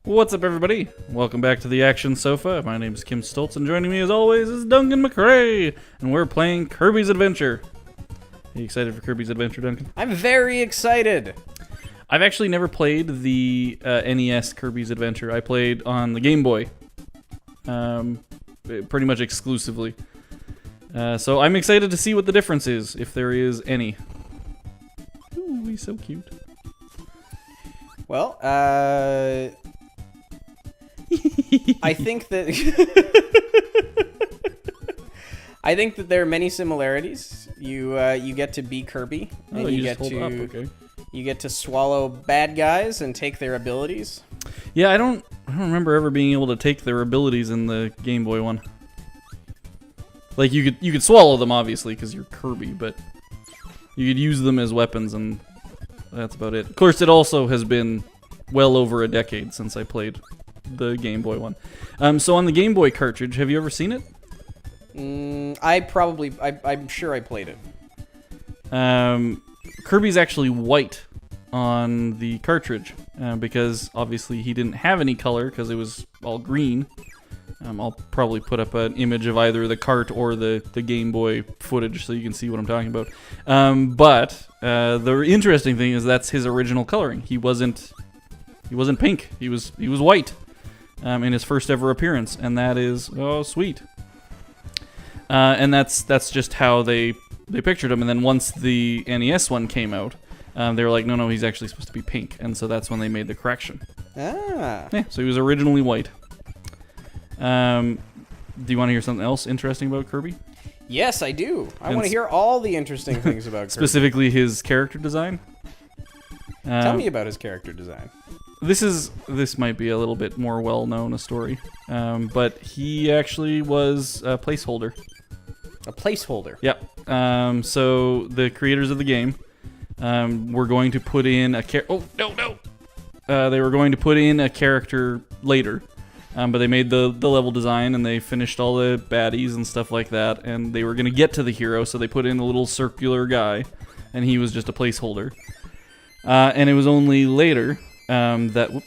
What's up, everybody? Welcome back to the ActionSofa. My name is Kim Stolz, and joining me as always is Duncan MacRae, and we're playing Kirby's Adventure. Are you excited for Kirby's Adventure, Duncan? I'm very excited. I've actually never played the NES Kirby's Adventure. I played on the Game Boy, pretty much exclusively. So I'm excited to see what the difference is, if there is any. Ooh, he's so cute. Well, I think that there are many similarities. You get to be Kirby, and you get to okay. You get to swallow bad guys and take their abilities. Yeah, I don't remember ever being able to take their abilities in the Game Boy one. Like you could swallow them obviously because you're Kirby, but you could use them as weapons, and that's about it. Of course, it also has been well over a decade since I played the Game Boy one. So on the Game Boy cartridge, have you ever seen it? I'm sure I played it. Kirby's actually white on the cartridge because obviously he didn't have any color because it was all green. I'll probably put up an image of either the cart or the Game Boy footage so you can see what I'm talking about. But the interesting thing is that's his original coloring. He wasn't pink. He was white in his first ever appearance, and that is sweet. And that's just how they pictured him. And then once the NES one came out, they were like, no, he's actually supposed to be pink, and so that's when they made the correction. Ah. Yeah, so he was originally white. Do you want to hear something else interesting about Kirby? Yes, I do. I want to hear all the interesting things about Kirby. Specifically his character design. Tell me about his character design. This might be a little bit more well-known a story, but he actually was a placeholder. A placeholder? Yeah. So the creators of the game were going to put in a they were going to put in a character later. But they made the level design, and they finished all the baddies and stuff like that, and they were going to get to the hero, so they put in a little circular guy, and he was just a placeholder. And it was only later that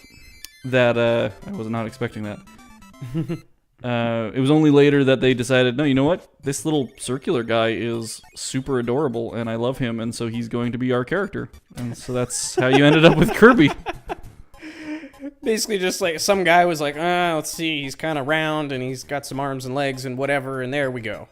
I was not expecting that. It was only later that they decided, no, you know what? This little circular guy is super adorable, and I love him, and so he's going to be our character. And so that's how you ended up with Kirby. Basically, just like some guy was like, let's see, he's kind of round and he's got some arms and legs and whatever, and there we go.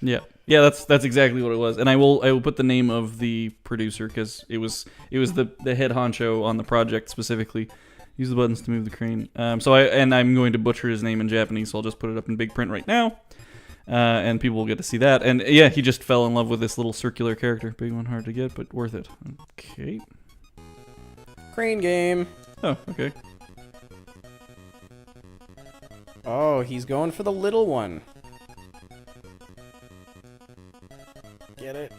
Yeah, that's exactly what it was. And I will put the name of the producer because it was the head honcho on the project specifically. Use the buttons to move the crane. I'm going to butcher his name in Japanese, so I'll just put it up in big print right now, and people will get to see that. And yeah, he just fell in love with this little circular character. Big one, hard to get, but worth it. Okay. Crane game. Oh, okay. Oh, he's going for the little one. Get it.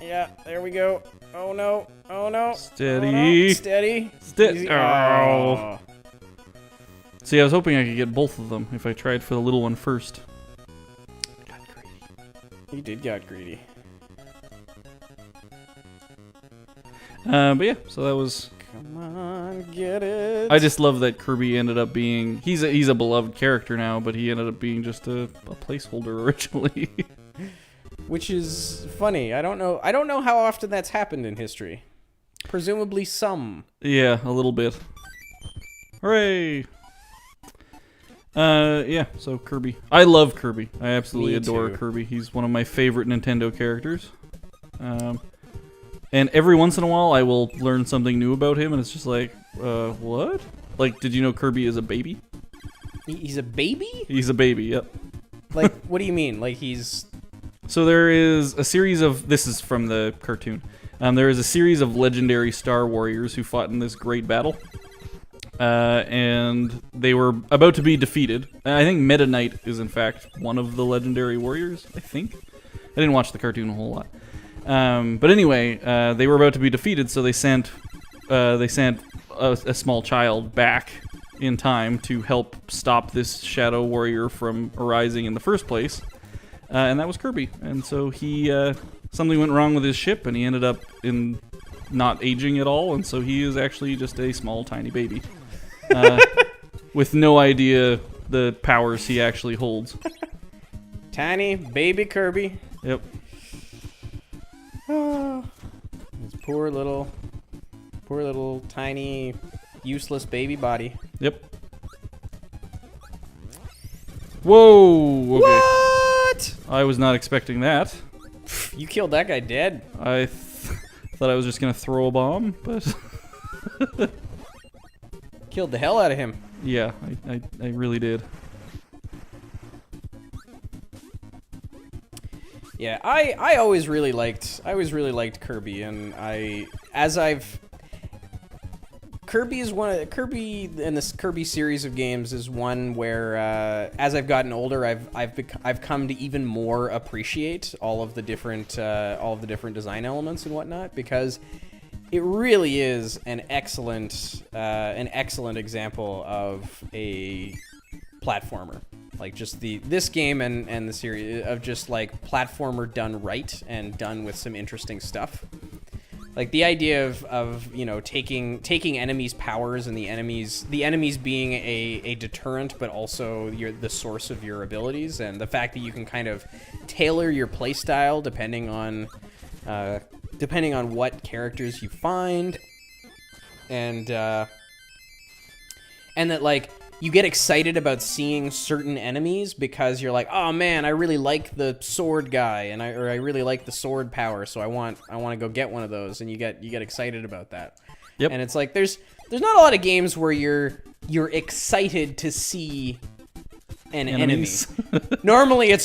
Yeah, there we go. Oh no. Steady. Oh, no. Steady. Oh. See, I was hoping I could get both of them if I tried for the little one first. Got greedy. You did get greedy. But yeah, so that was... Come on, get it. I just love that Kirby ended up being... He's a beloved character now, but he ended up being just a placeholder originally. Which is funny. I don't know how often that's happened in history. Presumably some. Yeah, a little bit. Hooray! Yeah, so Kirby. I love Kirby. I absolutely adore Kirby. He's one of my favorite Nintendo characters. And every once in a while, I will learn something new about him, and it's just like, what? Like, did you know Kirby is a baby? He's a baby? He's a baby, yep. Like, what do you mean? Like, he's... So there is a series of... This is from the cartoon. There is a series of legendary Star Warriors who fought in this great battle. And they were about to be defeated. I think Meta Knight is, in fact, one of the legendary warriors, I think. I didn't watch the cartoon a whole lot. But anyway, they were about to be defeated, so they sent a small child back in time to help stop this Shadow Warrior from arising in the first place, and that was Kirby. And so he something went wrong with his ship, and he ended up in not aging at all, and so he is actually just a small, tiny baby. with no idea the powers he actually holds. Tiny baby Kirby. Yep. His poor little tiny useless baby body. Yep. Whoa! Okay. What? I was not expecting that. You killed that guy dead. I thought I was just gonna throw a bomb, but Killed the hell out of him. yeah, I really did. Yeah, I always really liked Kirby, and Kirby is Kirby and this Kirby series of games is one where as I've gotten older, I've come to even more appreciate all of the different design elements and whatnot, because it really is an excellent example of a platformer. Like just this game and the series of just like platformer done right and done with some interesting stuff. Like the idea of you know taking enemies' powers and the enemies being a deterrent, but also the source of your abilities, and the fact that you can kind of tailor your playstyle depending on what characters you find, and that like you get excited about seeing certain enemies because you're like, oh man, I really like the sword guy, and I really like the sword power, so I want to go get one of those, and you get excited about that. Yep. And it's like there's not a lot of games where you're excited to see an enemy. Normally it's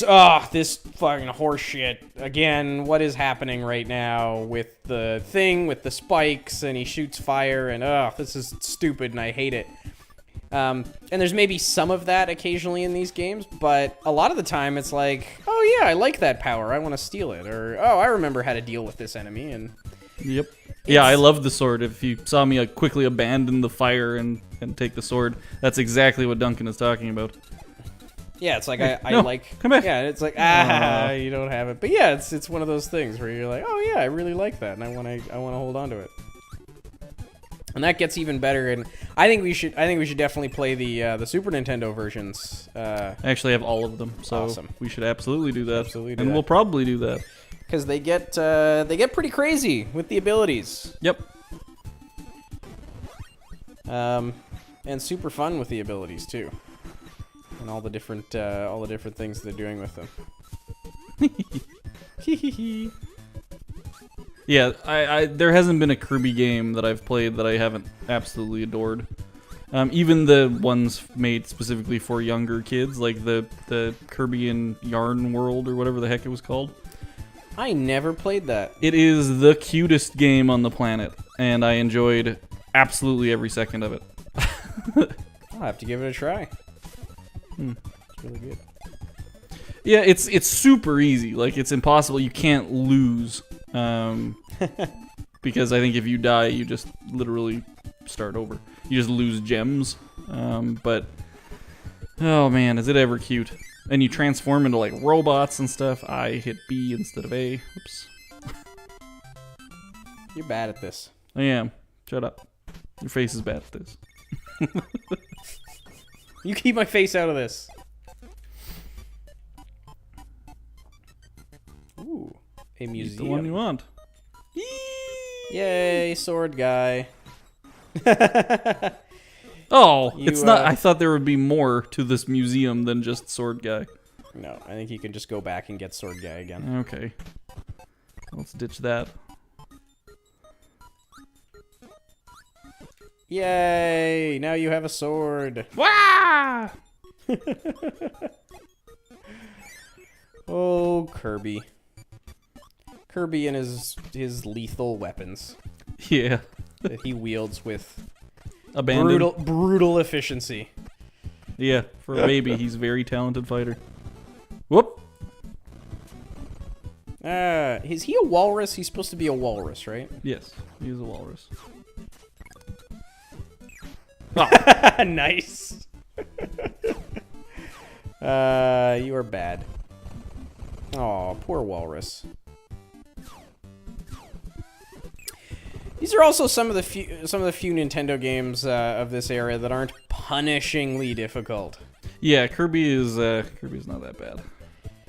this fucking horse shit again. What is happening right now with the thing with the spikes, and he shoots fire, and this is stupid and I hate it. And there's maybe some of that occasionally in these games, but a lot of the time it's like, oh yeah, I like that power, I want to steal it, or oh, I remember how to deal with this enemy, and yep. Yeah, I love the sword. If you saw me quickly abandon the fire and take the sword, that's exactly what Duncan is talking about. Yeah, it's like No, like come back. Yeah, it's like you don't have it, but yeah, it's one of those things where you're like, oh yeah, I really like that, and I want to hold on to it. And that gets even better, and I think we should definitely play the Super Nintendo versions. I actually have all of them, so Awesome. we should absolutely do that. Absolutely do and that. we'll probably do that. Because they get pretty crazy with the abilities. Yep. And super fun with the abilities too, and all the different things they're doing with them. Yeah, I there hasn't been a Kirby game that I've played that I haven't absolutely adored. Even the ones made specifically for younger kids, like the Kirby and Yarn World or whatever the heck it was called. I never played that. It is the cutest game on the planet, and I enjoyed absolutely every second of it. I'll have to give it a try. It's really good. Yeah, it's super easy. Like, it's impossible. You can't lose. Because I think if you die, you just literally start over. You just lose gems. But, oh man, is it ever cute. And you transform into, like, robots and stuff. I hit B instead of A. Oops. You're bad at this. I am. Shut up. Your face is bad at this. You keep my face out of this. Ooh, a museum. The one you want. Yay, sword guy. Oh, You, it's not. I thought there would be more to this museum than just sword guy. No, I think you can just go back and get sword guy again. Okay. Let's ditch that. Yay! Now you have a sword. Wah! Oh, Kirby. Kirby and his lethal weapons Yeah. that he wields with Abandoned. brutal efficiency. Yeah, for a baby, he's a very talented fighter. Whoop! Is he a walrus? He's supposed to be a walrus, right? Yes, he's a walrus. Nice. You are bad. Aw, poor walrus. These are also some of the few Nintendo games of this era that aren't punishingly difficult. Yeah, Kirby's not that bad.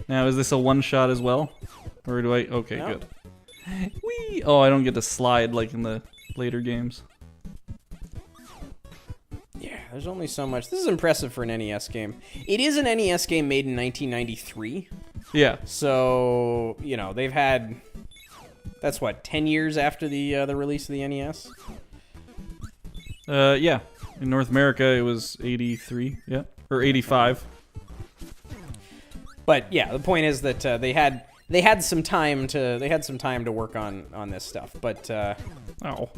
Now, is this a one-shot as well? Or do I... Okay, No. good. Whee! Oh, I don't get to slide like in the later games. Yeah, there's only so much. This is impressive for an NES game. It is an NES game made in 1993. Yeah. So, you know, they've had... That's what, 10 years after the release of the NES? Yeah. In North America, it was 83. Yeah. Or 85. But yeah, the point is that they had some time to work on this stuff. But Oh.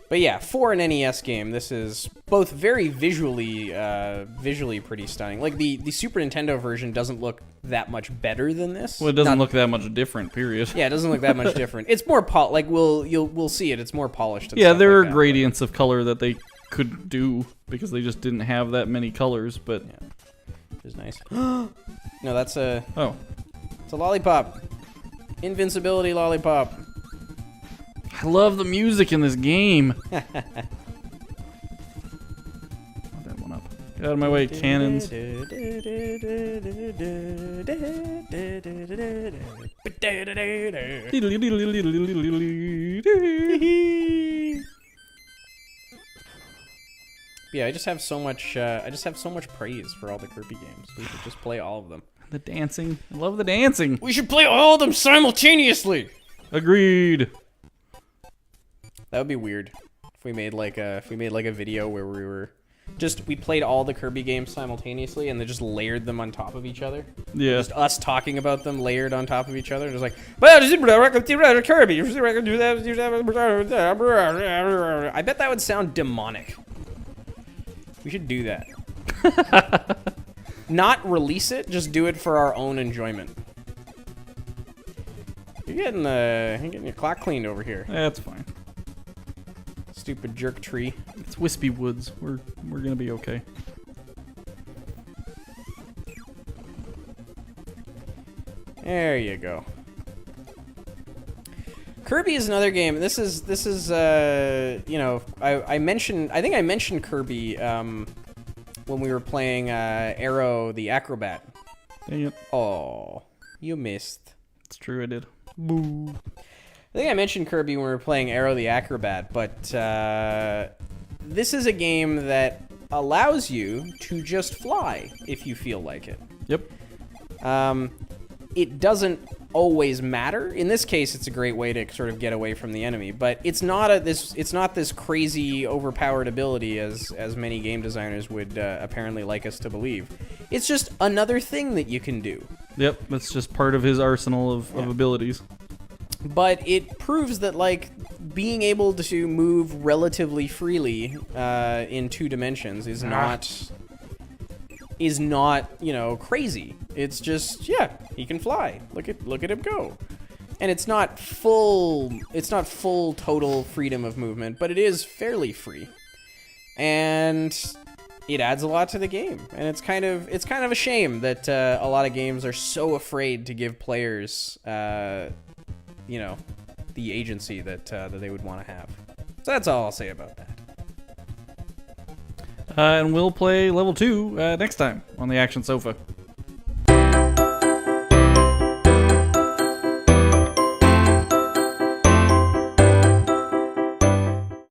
But yeah, for an NES game, this is both very visually pretty stunning. Like the Super Nintendo version doesn't look that much better than this. Well, it doesn't look that much different, period. Yeah, it doesn't look that much different. It's more like we'll see it. It's more polished. And Yeah, stuff there like are that, gradients of color that they could do because they just didn't have that many colors, but... Yeah. Which is nice. No, that's a... Oh. It's a lollipop. Invincibility lollipop. I love the music in this game. Put that one up. Get out of my way, cannons. Yeah, I just have so much praise for all the Kirby games. We should just play all of them. The dancing. I love the dancing. We should play all of them simultaneously. Agreed. That would be weird if we made like a video where we played all the Kirby games simultaneously and then just layered them on top of each other. Yeah. Just us talking about them layered on top of each other. Just like, Kirby. I bet that would sound demonic. We should do that. Not release it, just do it for our own enjoyment. You're getting your clock cleaned over here. That's fine. Stupid jerk tree. It's Wispy Woods. We're gonna be okay. There you go. Kirby is another game. This is you know, I think I mentioned Kirby when we were playing Arrow the Acrobat. Dang it. Oh, you missed. It's true, I did. Boo. I think I mentioned Kirby when we were playing Arrow the Acrobat, but this is a game that allows you to just fly if you feel like it. Yep. It doesn't always matter. In this case, it's a great way to sort of get away from the enemy, but it's not this crazy overpowered ability as many game designers would apparently like us to believe. It's just another thing that you can do. Yep, that's just part of his arsenal of abilities. But it proves that, like, being able to move relatively freely in 2 dimensions is not, you know, crazy. It's just, yeah, he can fly. Look at him go. And it's not full total freedom of movement, but it is fairly free. And it adds a lot to the game. And it's kind of a shame that a lot of games are so afraid to give players you know, the agency that they would want to have. So that's all I'll say about that. And we'll play level 2 next time on the Action Sofa.